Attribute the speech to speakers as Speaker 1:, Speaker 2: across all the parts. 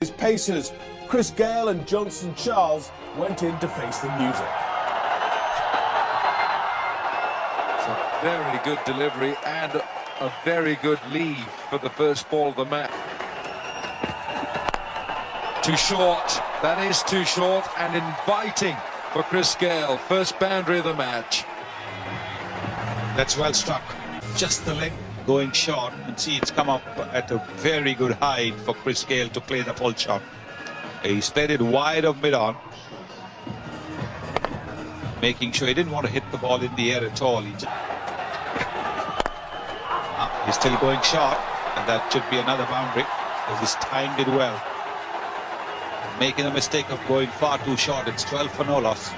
Speaker 1: His pacers, Chris Gayle and Johnson Charles, went in to face the music.
Speaker 2: It's a very good delivery and a very good lead for the first ball of the match. Too short. That is too short and inviting for Chris Gayle. First boundary of the match.
Speaker 3: That's well struck. Just the leg going short, and see it's come up at a very good height for Chris Gayle to play the pull shot. He's played it wide of mid-on, making sure he didn't want to hit the ball in the air at all. He's still going short, and that should be another boundary because he's timed it well. Making a mistake of going far too short. It's 12 for no loss.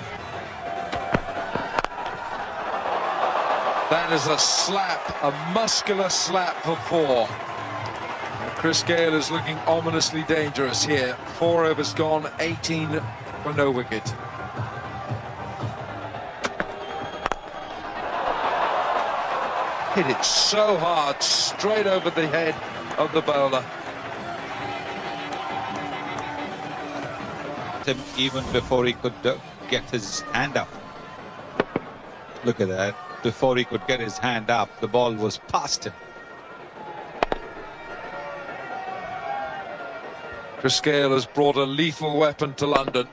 Speaker 2: That is a slap, a muscular slap for four. Chris Gayle is looking ominously dangerous here. 4 overs gone, 18 for no wicket. Hit it so hard, straight over the head of the bowler.
Speaker 3: Even before he could get his hand up. Look at that. Before he could get his hand up, the ball was past him.
Speaker 2: Chris Gayle has brought a lethal weapon to London.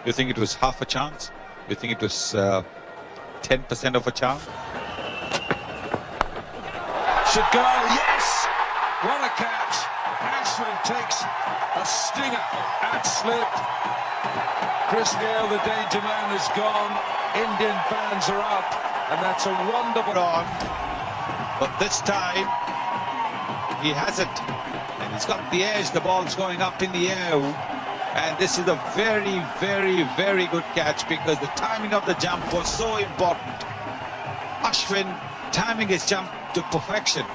Speaker 3: You think it was half a chance? You think it was 10% of a chance?
Speaker 2: Should go, yes! What a catch! Ashwin takes a stinger and slipped. Chris Gayle, the danger man, is gone. Indian fans are up, and that's a wonderful
Speaker 3: on. But this time, he hasn't. And he's got the edge. The ball's going up in the air. And this is a very, very, very good catch because the timing of the jump was so important. Ashwin timing his jump to perfection.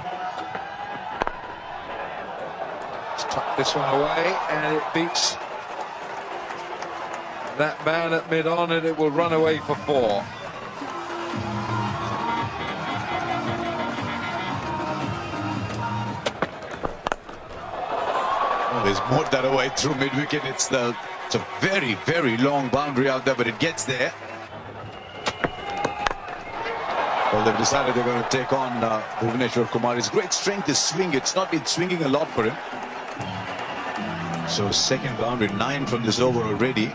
Speaker 2: Tuck this one away, and it beats that man at mid-on, and it will run away for 4.
Speaker 4: Oh, he's moved that away through mid-wicket. It's a very, very long boundary out there, but it gets there. Well, they've decided they're going to take on Bhuvneshwar Kumar. His great strength is swing. It's not been swinging a lot for him. So second boundary, 9 from this over already.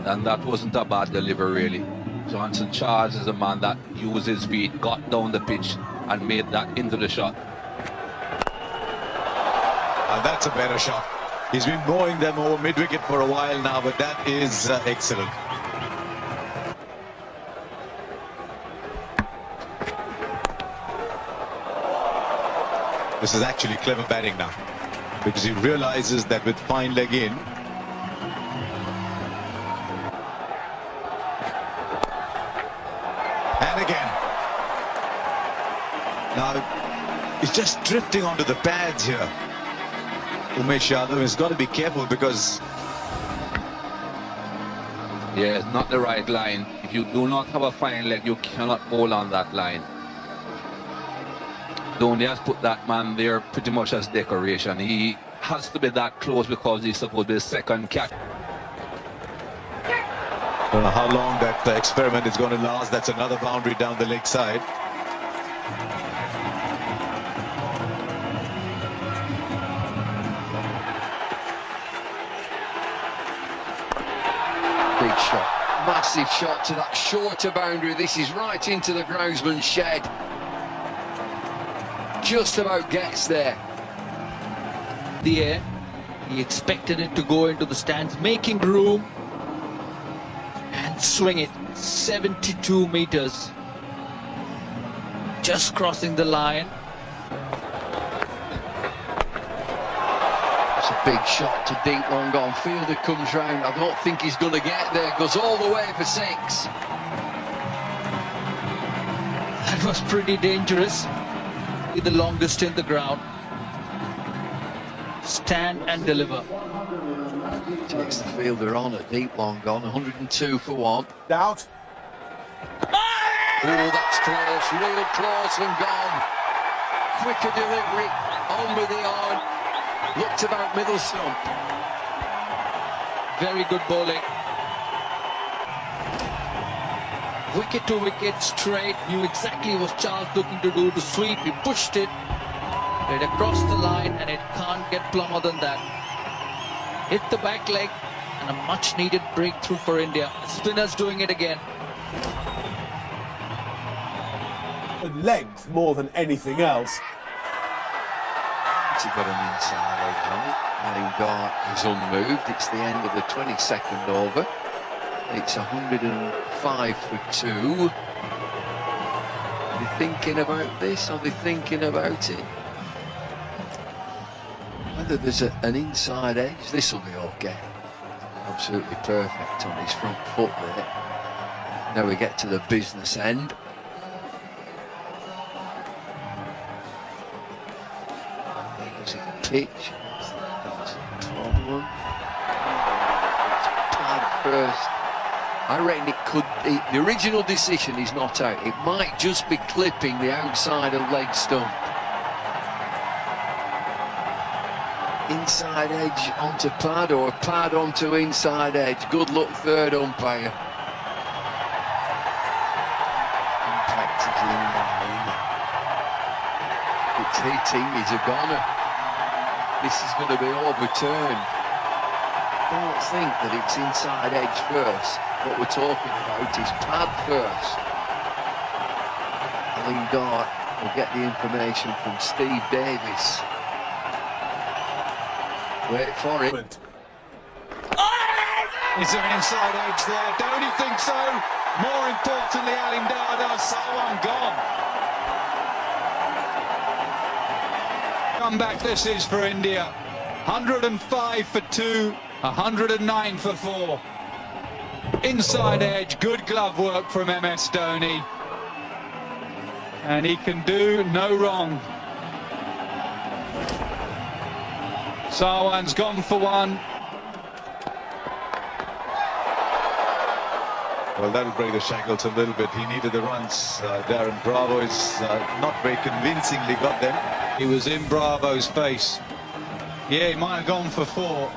Speaker 5: And that wasn't a bad delivery, really. Johnson Charles is a man that used his feet, got down the pitch and made that into the shot.
Speaker 4: And that's a better shot. He's been mowing them over mid-wicket for a while now, but that is excellent. This is actually clever batting now, because he realizes that with fine leg in, and again, now he's just drifting onto the pads here. Umesh Yadav has got to be careful because
Speaker 5: yeah, it's not the right line. If you do not have a fine leg, you cannot bowl on that line. Dhoni has put that man there pretty much as decoration. He has to be that close because he's supposed to be the second catch.
Speaker 4: I don't know how long that experiment is going to last. That's another boundary down the leg side.
Speaker 6: Big shot, massive shot to that shorter boundary. This is right into the groundsman's shed. Just about gets there.
Speaker 7: The air, he expected it to go into the stands, making room and swing it 72 meters, just crossing the line.
Speaker 6: It's a big shot to deep long on. Fielder comes round. I don't think he's going to get there. Goes all the way for 6.
Speaker 7: That was pretty dangerous. The longest in the ground. Stand and deliver.
Speaker 6: Takes the fielder on a deep long on. 102 for 1.
Speaker 1: Out.
Speaker 6: Oh, that's close, real close and gone. quicker delivery, on with the arm, looked about middle stump.
Speaker 7: Very good bowling. Wicket to wicket straight, knew exactly what Charles looking to do to sweep. He pushed it, played across the line, and it can't get plumber than that. Hit the back leg, and a much needed breakthrough for India. Spinners doing it again.
Speaker 1: And length more than anything else.
Speaker 6: He got an inside edge on it. Lingard is unmoved. It's the end of the 22nd over. It's 105 for 2. Are they thinking about this? Are they thinking about it? Whether there's an inside edge, this will be okay. Absolutely perfect on his front foot there. Now we get to the business end. Pitch. That's a problem. It's pad first. I reckon it could. The original decision is not out. It might just be clipping the outside of leg stump. Inside edge onto pad or pad onto inside edge. Good luck, third umpire. Impact is in line. It's hitting. He's a goner. This is going to be overturned. Don't think that it's inside edge first. What we're talking about is pad first. Lingard will get the information from Steve Davis. Wait for it.
Speaker 3: Is there an inside edge there? Don't you think so? More importantly, Alim Dada, Sawan gone. Comeback this is for India. 105 for 2, 109 for 4. Inside edge, good glove work from MS Dhoni. And he can do no wrong. Sawan's gone for 1.
Speaker 4: Well, that'll break the shackles a little bit. He needed the runs. Darren Bravo is not very convincingly got them.
Speaker 3: He was in Bravo's face. Yeah, he might have gone for 4,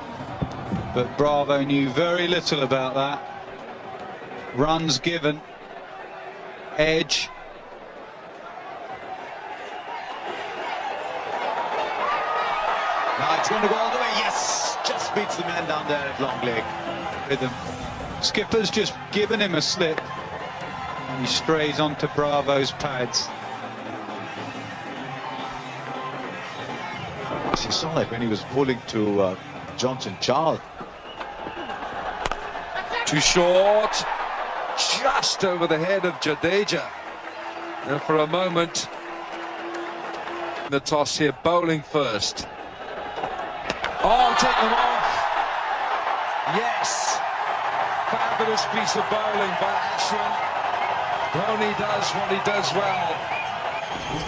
Speaker 3: but Bravo knew very little about that. Runs given. Edge.
Speaker 4: Now it's going to go all the way. Yes! Just beats the man down there at long leg.
Speaker 3: Rhythm. Skipper's just given him a slip. And he strays onto Bravo's pads.
Speaker 4: You saw that when he was pulling to Johnson Charles.
Speaker 2: Too short. Just over the head of Jadeja. And for a moment, the toss here, bowling first. Oh, take them off. Yes. Fabulous piece of bowling by Ashwin. Dhoni does what he does well.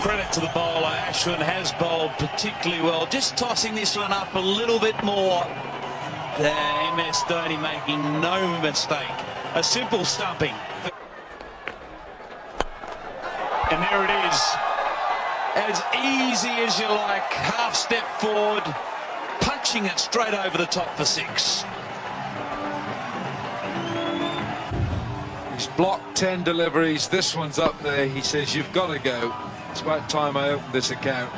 Speaker 8: Credit to the bowler. Ashwin has bowled particularly well. Just tossing this one up a little bit more. There, MS Dhoni making no mistake. A simple stumping. And there it is. As easy as you like. Half step forward. Punching it straight over the top for 6.
Speaker 2: He's blocked 10 deliveries. This one's up there. He says, you've got to go. It's about time I open this account.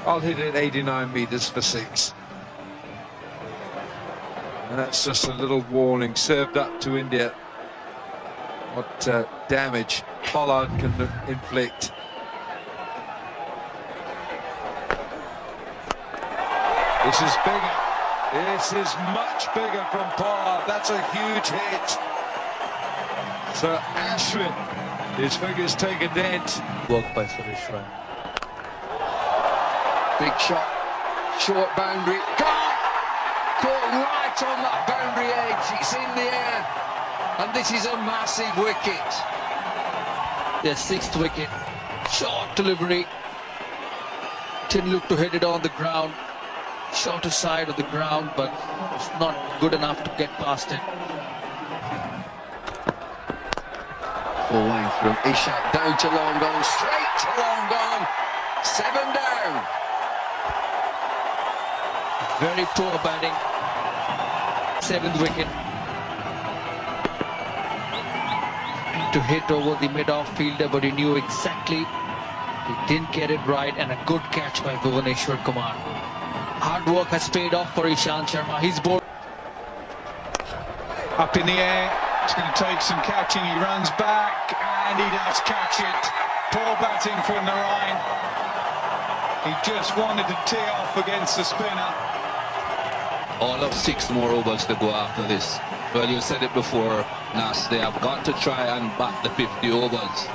Speaker 2: I'll hit it 89 metres for 6. And that's just a little warning served up to India. What damage Pollard can inflict. This is bigger. This is much bigger from Pollard. That's a huge hit. So Ashwin, his fingers take a dent.
Speaker 7: Work by Suresh Raina.
Speaker 6: Big shot. Short boundary. Caught right on that boundary edge. It's in the air. And this is a massive wicket.
Speaker 7: Their 6th wicket. Short delivery. Didn't look to hit it on the ground. Shorter side of the ground, but it's not good enough to get past it.
Speaker 6: Full length from Ishak down to long on, straight to long on.
Speaker 2: 7 down.
Speaker 7: Very poor batting. 7th wicket. To hit over the mid-off fielder, but he knew exactly. He didn't get it right, and a good catch by Bhuvaneshwar Kumar. Hard work has paid off for Ishant Sharma. He's bowled
Speaker 3: Up in the air, it's going to take some catching. He runs back and he does catch it. Poor batting from Narayan. He just wanted to tee off against the spinner.
Speaker 5: All of 6 more overs to go after this. Well, you said it before, Nas, they have got to try and bat the 50 overs.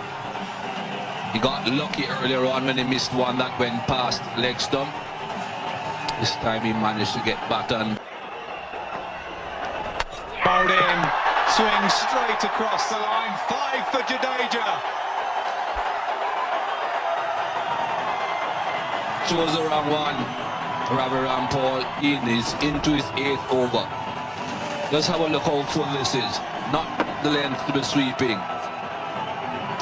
Speaker 5: He got lucky earlier on when he missed one that went past leg stump. This time he managed to get back on.
Speaker 3: Bowled in, swing straight across the line. 5 for Jadeja.
Speaker 5: Chose the wrong one. Ravi Rampal is into his 8th over. Just have a look how full this is. Not the length to the sweeping.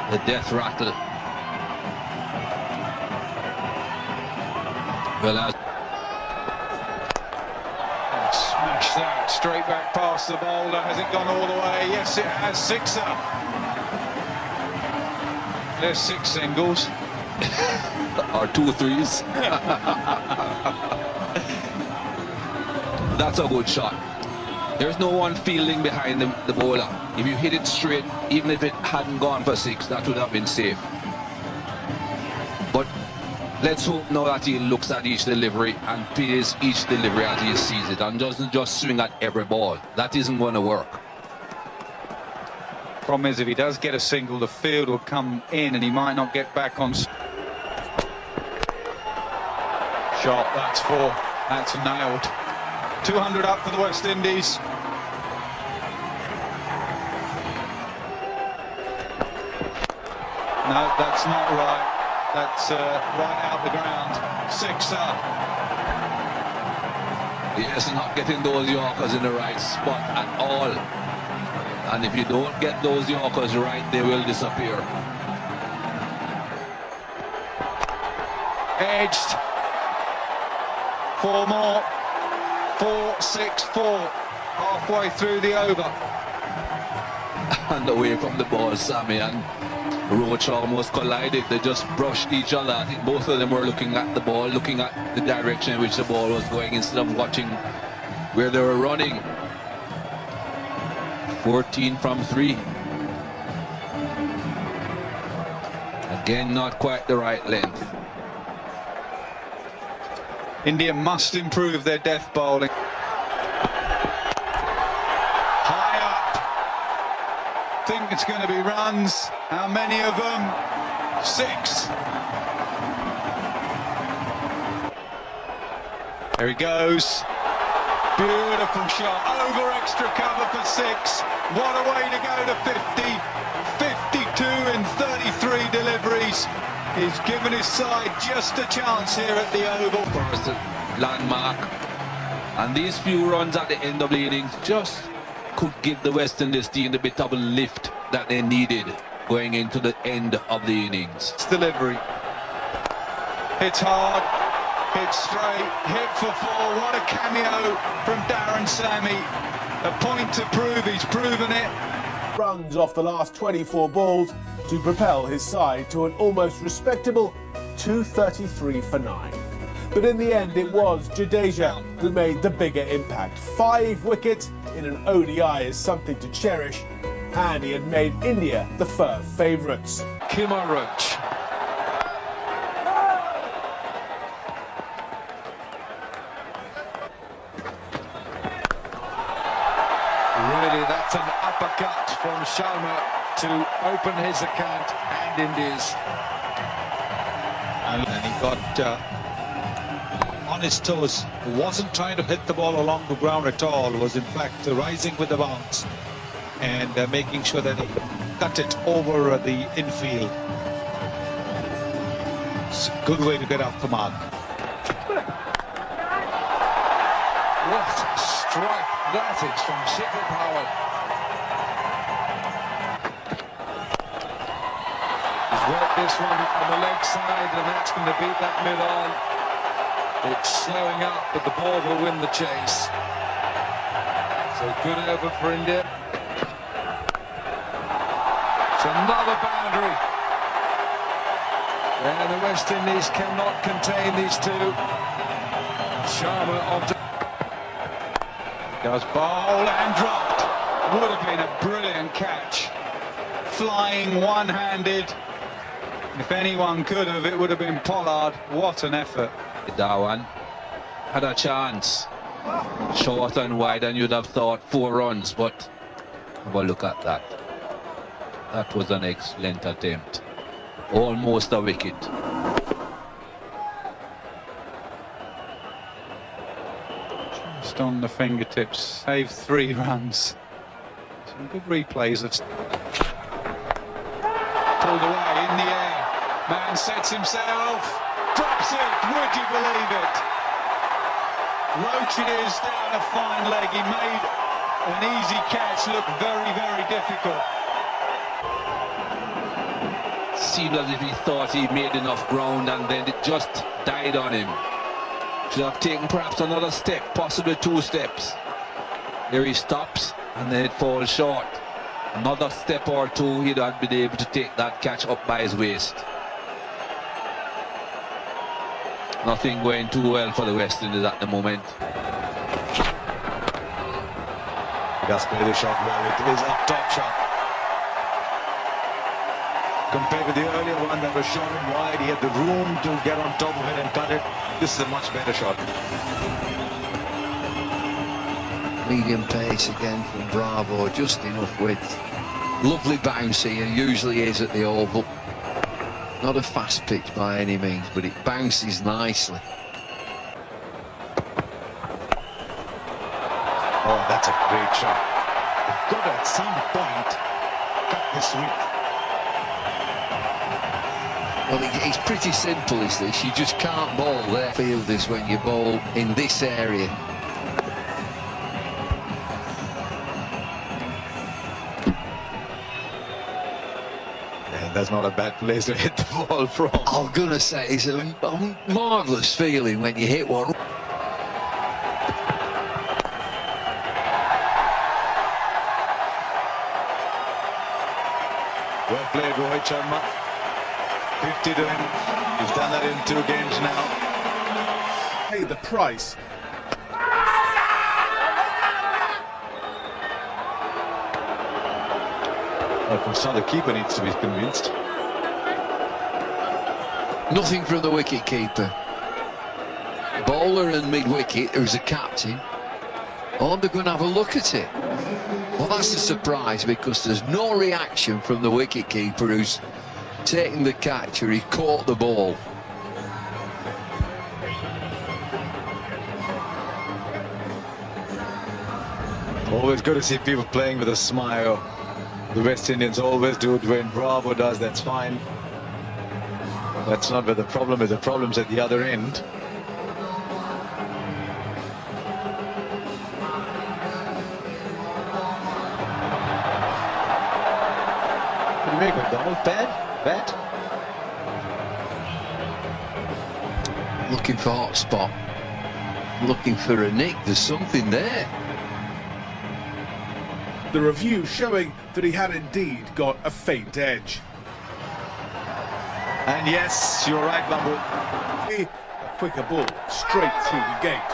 Speaker 5: The death rattle. Well,
Speaker 3: Smash that straight back past the bowler. Has it gone all the way? Yes, it has. 6er. There's 6 singles.
Speaker 5: or 2 threes. That's a good shot. There's no one fielding behind the bowler. If you hit it straight, even if it hadn't gone for 6, that would have been safe. But let's hope now that he looks at each delivery and plays each delivery as he sees it and doesn't just swing at every ball. That isn't going to work.
Speaker 3: Problem is, if he does get a single, the field will come in and he might not get back on. Shot, that's 4. That's nailed. 200 up for the West Indies. No, that's not right. That's right out the ground. 6er.
Speaker 5: Yes, not getting those Yorkers in the right spot at all. And if you don't get those Yorkers right, they will disappear.
Speaker 3: Edged. 4 more. 4, 6, 4. Halfway through the over.
Speaker 5: And away from the ball, Sammy and Roach almost collided. They just brushed each other. I think both of them were looking at the ball, looking at the direction in which the ball was going instead of watching where they were running. 14 from 3. Again, not quite the right length.
Speaker 3: India must improve their death bowling. High up. Think it's going to be runs. How many of them? 6. There he goes. Beautiful shot. Over extra cover for 6. What a way to go to 50. 52 in 33 deliveries. He's given his side just a chance here at the Oval.
Speaker 5: First landmark. And these few runs at the end of the innings just could give the West Indies team the bit of a lift that they needed going into the end of the innings.
Speaker 3: Delivery. Hits hard, hits straight, hit for 4. What a cameo from Darren Sammy. A point to prove, he's proven it.
Speaker 1: Runs off the last 24 balls to propel his side to an almost respectable 233 for 9. But in the end, it was Jadeja who made the bigger impact. 5 wickets in an ODI is something to cherish, and he had made India the firm favourites.
Speaker 2: Kemar Roach. Really, that's an uppercut from Sharma to open his account and India's.
Speaker 3: And he got on his toes. Wasn't trying to hit the ball along the ground at all. Was in fact rising with the bounce and making sure that he cut it over the infield. It's a good way to get off the mark.
Speaker 2: What a strike that is from Shikhar Dhawan. He's worked this one on the leg side, and that's going to beat that mid-on. It's slowing up, but the ball will win the chase. So good over for India. It's another boundary. And the West Indies cannot contain these two. Sharma onto...
Speaker 3: Goes ball and dropped. Would have been a brilliant catch. Flying one-handed. If anyone could have, it would have been Pollard. What an effort.
Speaker 5: Dhawan had a chance. Short and wide, and you'd have thought 4 runs, but have a look at that. That was an excellent attempt. Almost a wicket.
Speaker 3: Just on the fingertips, saved 3 runs. Some good replays of... Pulled away in the air. Man sets himself, drops it, would you believe it? Roach it is down a fine leg. He made an easy catch look very, very difficult.
Speaker 5: Seemed as if he thought he made enough ground, and then it just died on him. Should have taken perhaps another step, possibly 2 steps. Here he stops, and then it falls short. Another step or 2, he'd have been able to take that catch up by his waist. Nothing going too well for the West Indies at the moment.
Speaker 4: He does play the shot well. It is a top shot. Compared with the earlier one that was shot in wide, he had the room to get on top of it and cut it. This is a much better shot.
Speaker 6: Medium pace again from Bravo, just enough width. Lovely bounce here, usually is at the Oval. Not a fast pitch by any means, but it bounces nicely.
Speaker 4: Oh, that's a great shot. You've got to, at some point, cut this width.
Speaker 6: Well, it's pretty simple, is this? You just can't bowl there. Fielders when you bowl in this area.
Speaker 4: That's not a bad place to hit the ball from.
Speaker 6: I'm gonna say it's a marvellous feeling when you hit one.
Speaker 4: Well played, Rohit Sharma. 50 to him. He's done that in 2 games now.
Speaker 1: Pay the price.
Speaker 4: Well, from some, the keeper needs to be convinced.
Speaker 6: Nothing from the wicket keeper. Bowler and mid-wicket, who's a captain, oh, they're going to have a look at it. Well, that's a surprise because there's no reaction from the wicket keeper who's taking the catch, or he caught the ball.
Speaker 4: Always good to see people playing with a smile. The West Indians always do it. When Bravo does, that's fine. That's not where the problem is. The problem's at the other end. What do you make, McDonald? Bad? Bad?
Speaker 6: Looking for hot spot. Looking for a nick. There's something there.
Speaker 1: The review showing that he had indeed got a faint edge.
Speaker 4: And yes, you're right, Bambu.
Speaker 1: A quicker ball straight through the gate.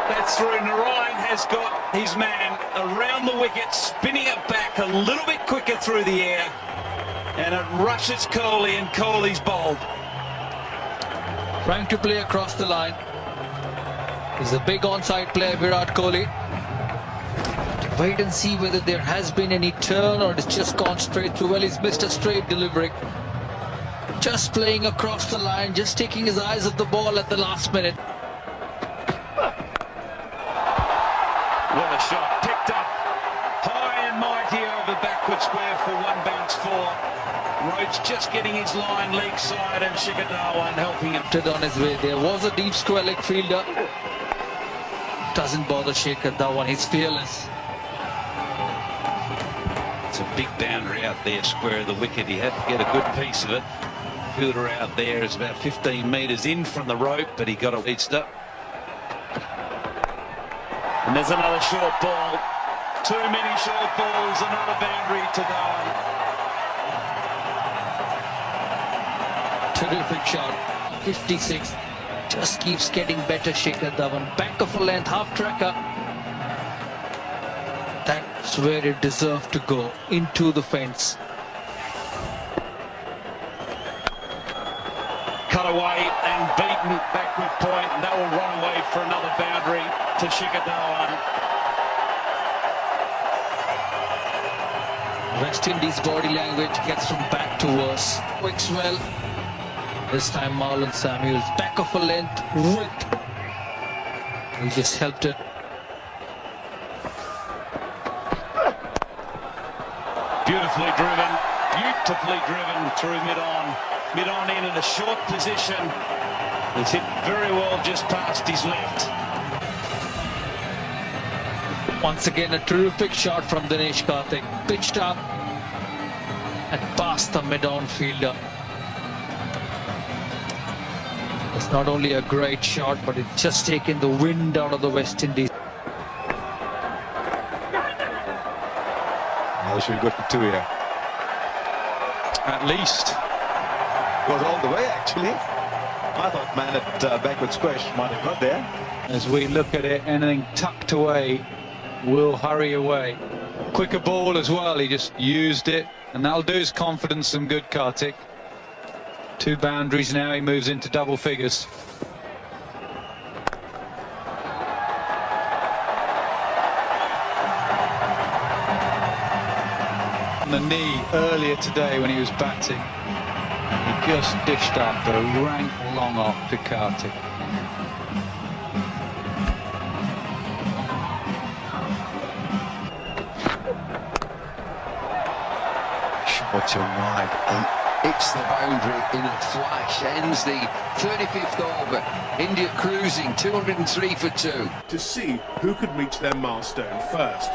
Speaker 8: That's through. Narayan has got his man around the wicket, spinning it back a little bit quicker through the air. And it rushes Kohli, and Kohli's bowled.
Speaker 7: Trying to play across the line. He's a big onside player, Virat Kohli. Wait and see whether there has been any turn or it's just gone straight through. Well, he's missed a straight delivery. Just playing across the line, just taking his eyes off the ball at the last minute.
Speaker 8: What a shot, picked up high and mighty over backward square for 1 bounce 4. Rhodes just getting his line leg side, and Shikhar Dhawan helping him.
Speaker 7: On his way, there was a deep square leg fielder. Doesn't bother Shikhar Dhawan, he's fearless.
Speaker 8: It's a big boundary out there, square of the wicket. He had to get a good piece of it. fielder out there is about 15 metres in from the rope, but he got it reached up. And there's another short ball. Too many short balls, another boundary to Darwin.
Speaker 7: Terrific shot. 56. Just keeps getting better, Shikhar Dhawan. Back of a length, half tracker. That's where it deserved to go, into the fence.
Speaker 8: Cut away and beaten backward point, and that will run away for another boundary to Shikhar Dhawan.
Speaker 7: West Indies body language gets from bad to worse. Works well. This time Marlon Samuels, back of a length, with. He just helped it.
Speaker 8: Beautifully driven through mid-on. Mid-on in a short position. It's hit very well just past his left.
Speaker 7: Once again, a terrific shot from Dinesh Karthik. Pitched up and past the mid-on fielder. It's not only a great shot, but it's just taken the wind out of the West Indies.
Speaker 4: Well, should go for 2 here. At least. Goes all the way, actually. I thought man at backward squash might have got there.
Speaker 9: As we look at it, anything tucked away will hurry away. Quicker ball as well, he just used it, and that'll do his confidence some good, Karthik. 2 boundaries now, he moves into double figures. On the knee earlier today when he was batting, he just dished up a rank long off to Karthik.
Speaker 6: Short and wide, and it's the boundary in a flash. Ends the 35th over. India cruising, 203 for 2.
Speaker 1: To see who could reach their milestone first.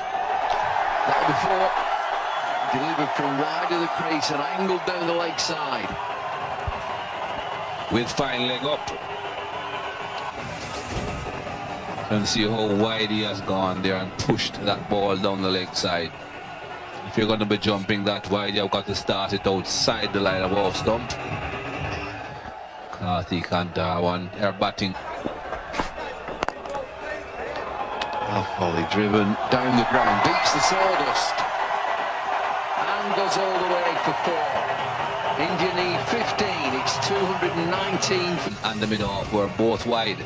Speaker 6: That before, delivered from wide of the crease and angled down the leg side.
Speaker 5: With fine leg up. And see how wide he has gone there and pushed that ball down the leg side. If you're going to be jumping that wide, you've got to start it outside the line of off stump. Karthik and Dhawan are batting.
Speaker 6: Well, volley driven down the ground, beats the sawdust and goes all the way for 4. India need 15, it's 219.
Speaker 5: And the mid-off were both wide.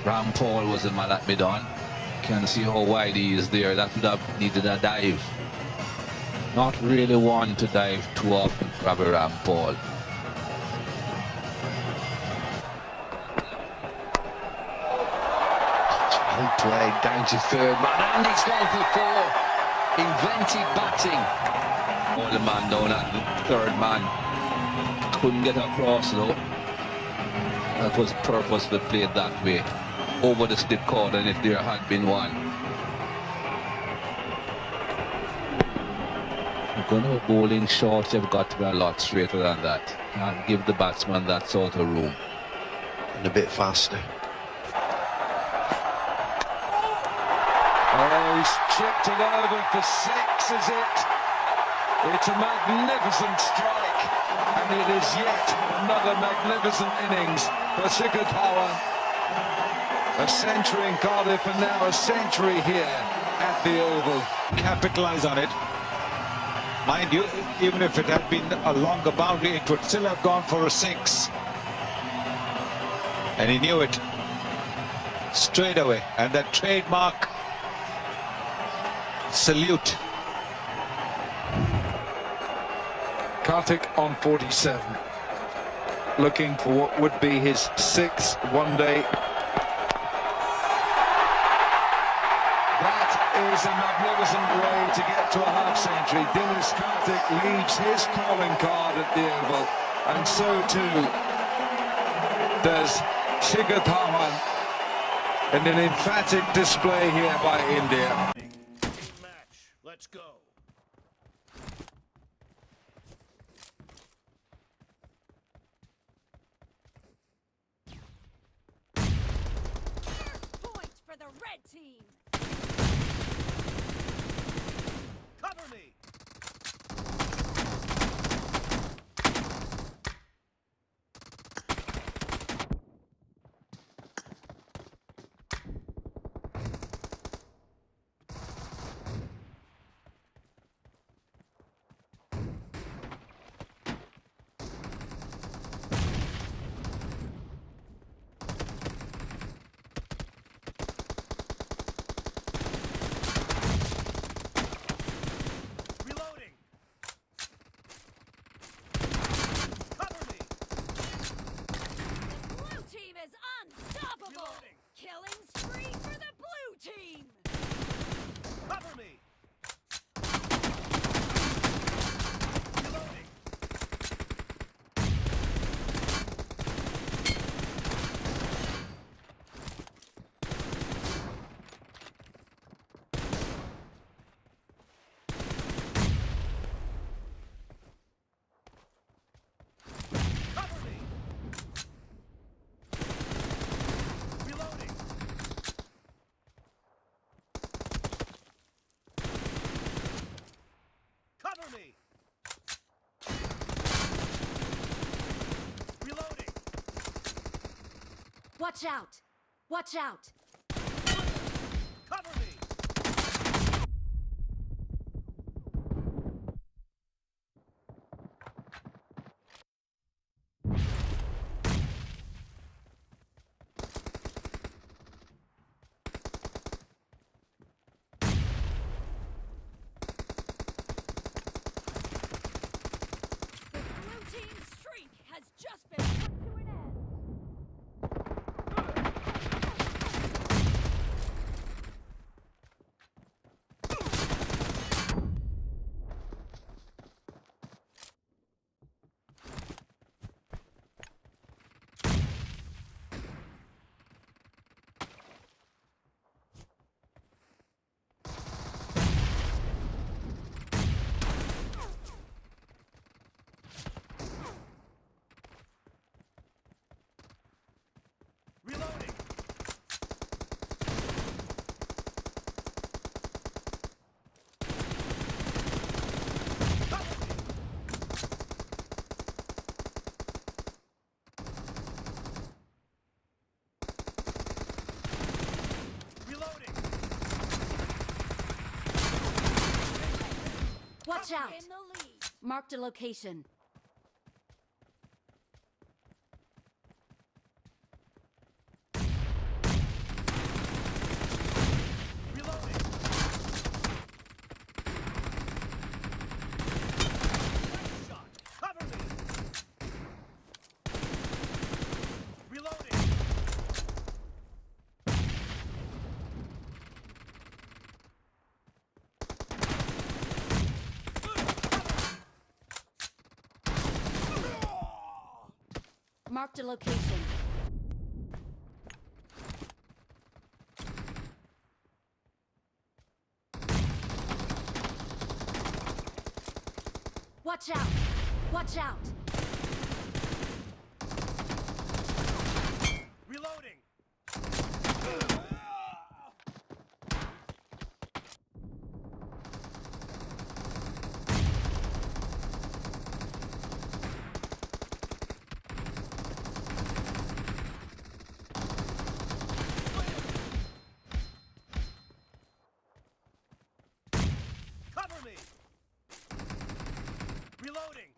Speaker 5: Rampal was the man at mid-on. Can see how wide he is there. That would have needed a dive. Not really one to dive too often, Ravi Rampal.
Speaker 6: Well played down to 3rd man, and he's gone for 4. Inventive batting.
Speaker 5: Oh, the man down at the 3rd man. Couldn't get across though. That was purposely played that way. Over the slip cordon if there had been one. You're going to bowling short, you've got to be a lot straighter than that. Can't give the batsman that sort of room.
Speaker 6: And a bit faster.
Speaker 2: Oh, he's chipped it over for 6, is it? It's a magnificent strike, and it is yet another magnificent innings for Shikhar Dhawan. A century in Cardiff and now a century here at the Oval.
Speaker 3: Capitalize on it. Mind you, even if it had been a longer boundary, it would still have gone for a 6. And he knew it straight away. And that trademark salute.
Speaker 2: Karthik on 47, looking for what would be his 6th one-day. That is a magnificent way to get to a half-century. Dinesh Karthik leaves his calling card at the Oval, and so too does Shikhar Dhawan in an emphatic display here by India.
Speaker 1: Let's go.
Speaker 10: red team.
Speaker 11: Cover me!
Speaker 10: Killing spree for the blue team!
Speaker 11: Cover me! Reloading! Cover me! Reloading! Cover me! Reloading!
Speaker 10: Watch out! Watch out!
Speaker 11: Cover me!
Speaker 10: The blue team's streak has just been put to an end.
Speaker 11: Reloading! Cover me! Reloading!
Speaker 10: Watch out!
Speaker 11: In the lead.
Speaker 10: Marked a location.
Speaker 11: Reloading! Nice shot! Cover me! Reloading!
Speaker 10: Marked a location. Watch out! Watch out!
Speaker 11: Reloading! Cover me! Reloading!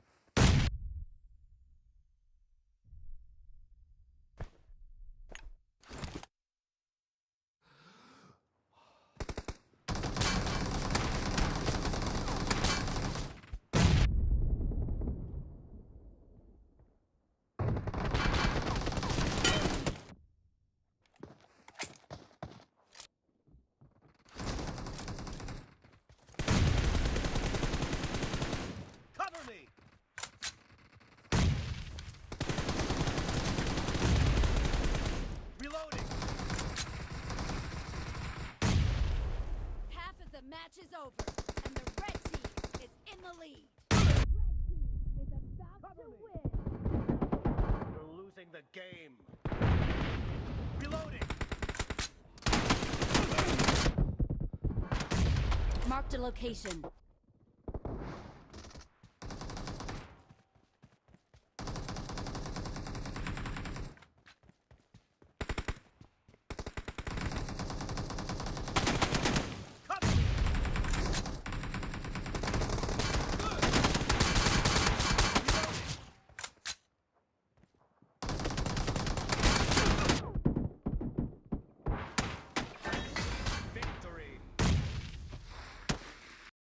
Speaker 11: Cover me! Reloading!
Speaker 10: Half of the match is over, and the red team is in the lead. The red team is about to win.
Speaker 11: We're losing the game. Reloading!
Speaker 10: Marked a location.